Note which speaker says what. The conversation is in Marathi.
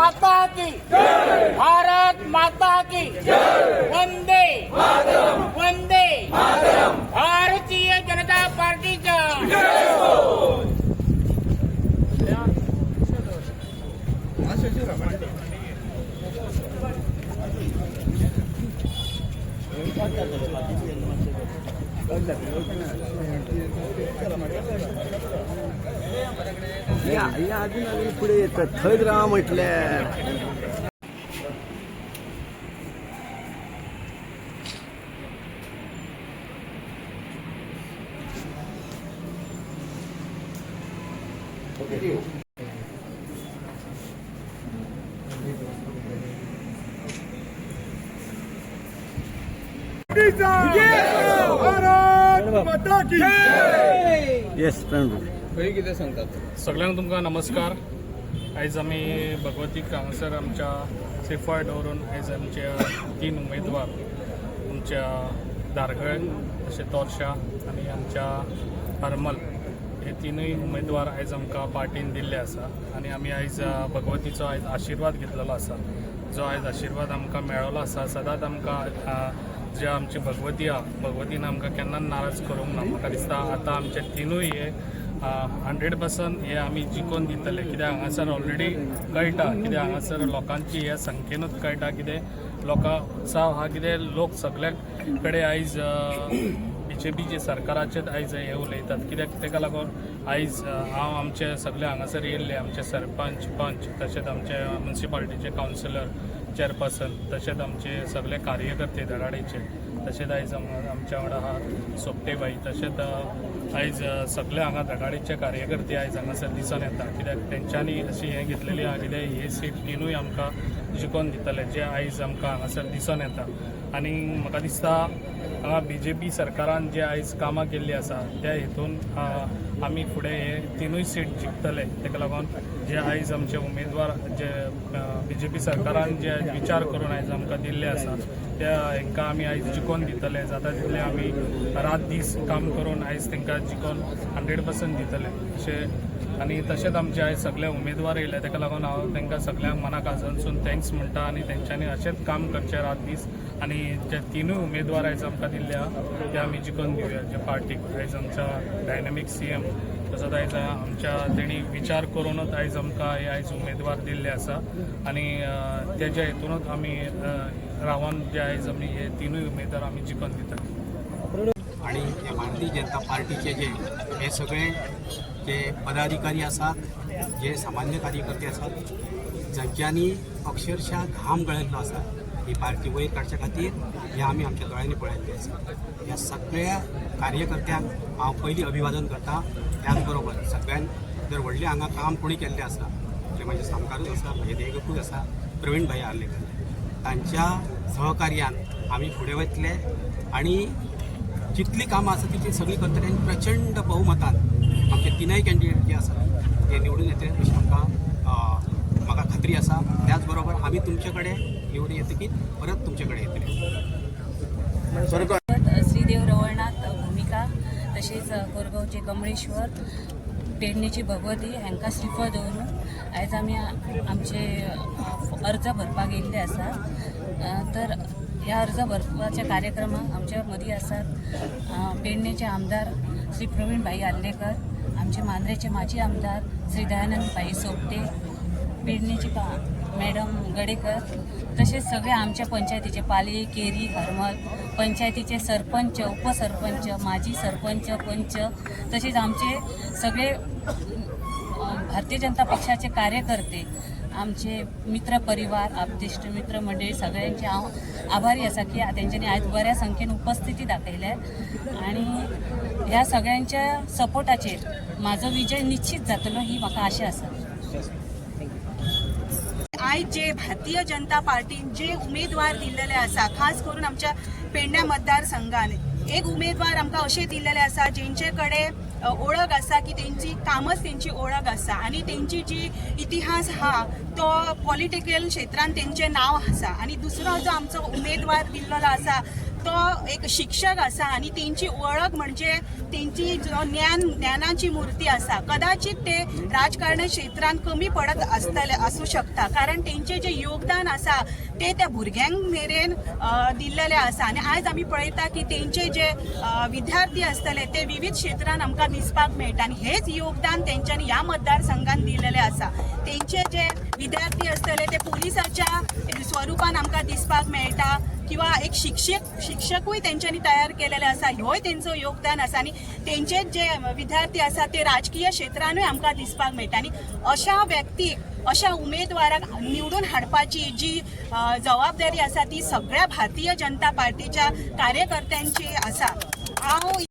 Speaker 1: माता की भारत माता की वंदे वंदे भारतीय जनता पार्टीचा
Speaker 2: या अजून पुढे येतात थंड राहा म्हटल्या. येस
Speaker 3: कितें सांगतात सगळ्यांक तुमकां नमस्कार. आयज आमी भगवती हांगासर आमच्या सेफार दवरून आयज आमच्या 3 उमेदवार आमच्या दारगळ तशें तोरशा आनी आमच्या हरमल हे 3य उमेदवार आयज आमकां पार्टीन दिल्ले आसा आनी आमी आयज भगवतीचो आयज आशिर्वाद घेतलेलो आसा. जो आयज आशिर्वाद आमकां मेळ्ळो आसा सदांच आमकां जे आमची भगवती आहा भगवतीन आमकां केन्ना नाराज करूंक ना. म्हाका दिसता आतां आमचे 3य हे 100% हे आमी जिखून दितले. कित्याक हांगासर ऑलरेडी कळटा कित्याक हांगासर लोकांची ह्या संख्येनूच कळटा कितें लोकांचा हा कितें लोक सगळ्या कडेन आयज BJP सरकाराचेच आयज हे उलयतात. कित्याक तेका लागून आयज हांव आमचे सगळे हांगासर येयल्ले आमचे सरपंच पंच तशेंच आमचे म्युनिसिपालिटीचे कावन्सिलर चेअरपर्सन तशेंच आमचे सगळे कार्यकर्ते धडाडीचे तशेंच आयज आमच्या वांगडा आहा सोपटेबाई तशेंच आयज सगळे हांगा धडाडीचे कार्यकर्ते आयज हांगासर दिसून येता. कित्याक तेंच्यांनी अशी हें घेतलेली आहा कित्याक हे सीट 3य आमकां जिखून दितले जे आयज आमकां हांगासर दिसून येता. आनी म्हाका दिसता हांगा BJP सरकारान जे आयज कामां केल्ली आसा त्या हेतून आमी फुडें हे 3य सीट जिखतले. तेका लागून जे आयज आमचे उमेदवार जे BJP सरकारान जे विचार करून आयज आमकां दिल्ले आसा त्या हांकां आमी आयज जिखोवन दितले. जाता तितले आमी रात दीस काम करून आयज तांकां जिखोवन 100% दितले अशें. आनी तशेंच आमचे आयज सगळे उमेदवार येयले तेका लागून हांव तांकां सगळ्यांक मनाक आजूनसून थँक्स म्हणटा आनी तेंच्यांनी अशेंच काम करचें रात दीस. आनी जे 3य उमेदवार आयज आमकां दिल्ले आहा ते आमी जिखोवन दिवया. जे पार्टीक आयज आमच्या डायनॅमीक CM तसोच आयज आमच्या तेणी विचार करूनच आयज आमकां हे आयज उमेदवार दिल्ले आसा आनी तेज्या हेतूनच आमी रावन जे आयज आमी हे 3य उमेदवार आमी जिखोवन दितात.
Speaker 4: आणि हे भारतीय जनता पार्टीचे हे सगळे जे पदाधिकारी असतात जे सामान्य कार्यकर्ते असतात ज्यांच्यांनी अक्षरशः घाम गळयल्लो आसा ही पार्टी वयर काडच्या खातीर हे आमी आमच्या दोळ्यांनी पळयल्लें आसा. ह्या सगळ्या कार्यकर्त्यांक हांव पयलीं अभिवादन करता. त्याच बरोबर सगळ्यांक जर व्हडलें हांगा काम कोणी केल्लें आसा ते म्हाजे सामकारूच आसा म्हाजे देगपूच आसा प्रवीण भाई आर्लेकर तांच्या सहकार्यान आमी फुडें वतले आनी जितली कामां आसा ती सगळीं करतले आनी प्रचंड बहुमतान आमचे 3य कॅन्डिडेट जे आसा ते निवडून येतले अशी म्हाका खात्री आसा. त्याच बरोबर आमी तुमचे कडेन निवडून येतकीर परत तुमचे कडेन येतले.
Speaker 5: श्रीदेव रवळनाथ भूमिका तसेच कोरगावचे कमळेश्वर पेडणेची भगवती हांकां श्रीफळ दवरून आयज आमी आमचे अर्ज भरपाक येयल्ले आसा. तर ह्या अर्ज भरपाच्या कार्यक्रमाक आमच्या मदीं आसात पेडणेचे आमदार श्री प्रवीण भाई आर्लेकर, आमचे मांद्रेचे माजी आमदार श्री दयानंद भाई सोपटे, पेडणेची मॅडम गडेकर तसेच सगळे आमच्या पंचायतीचे पाली केरी हरमल पंचायतीचे सरपंच उपसरपंच माजी सरपंच पंच तसेच आमचे सगळे भारतीय जनता पक्षाचे कार्यकर्ते आमचे मित्र परिवार आपदिष्ट मित्र मंडळी सगळ्यांचे हांव आभारी आसा की तेंच्यांनी आयज बऱ्या संख्येन उपस्थिती दाखयल्या आनी ह्या सगळ्यांच्या सपोर्टाचेर म्हाजो विजय निश्चित जातलो ही म्हाका आशा आसा.
Speaker 6: आयज जे भारतीय जनता पार्टीन जे उमेदवार दिल्लेले आसा खास करून आमच्या पेडण्या मतदारसंघान एक उमेदवार आमकां अशें दिल्लेले आसा जेंचे कडेन ओळख आसा की तेंची कामच तेंची ओळख आसा आनी तेंची जी इतिहास आहा तो पॉलिटिकल क्षेत्रांत तेंचें नांव आसा. आनी दुसरो जो आमचो उमेदवार दिल्लो आसा तो एक शिक्षक आसा आणि त्यांची ओळख म्हणजे त्यांची ज्ञानाची मूर्ती आसा. कदाचित ते राजकारण क्षेत्रांत कमी पडत असू शकता, कारण त्यांचे जे योगदान आसा ते त्या भुरग्यांक मेरेन दिल्लेले आसा. आणि आज आम्ही पळयता की त्यांचे जे विद्यार्थी असतले ते विविध क्षेत्रांत आमकां दिसपाक मेळटा आणि हेच योगदान तेंच्यांनी ह्या मतदारसंघात दिलेले आसा. तेंचे जे विद्यार्थी असतले ते पोलिसाच्या स्वरूपान आमकां दिसपाक मेळटा, किंवा एक शिक्षकूय तेंच्यांनी तयार केलेले आसा. ह्योय तेंचो योगदान आसा. आणि तेंचे जे विद्यार्थी आसा ते राजकीय क्षेत्रानूय आमकां दिसपाक मेळटा. आणि अशा व्यक्तीक, अशा उमेदवाराक निवडून हाडपाची जी जबाबदारी आसा ती सगळ्या भारतीय जनता पार्टीच्या कार्यकर्त्यांची आसा. हांव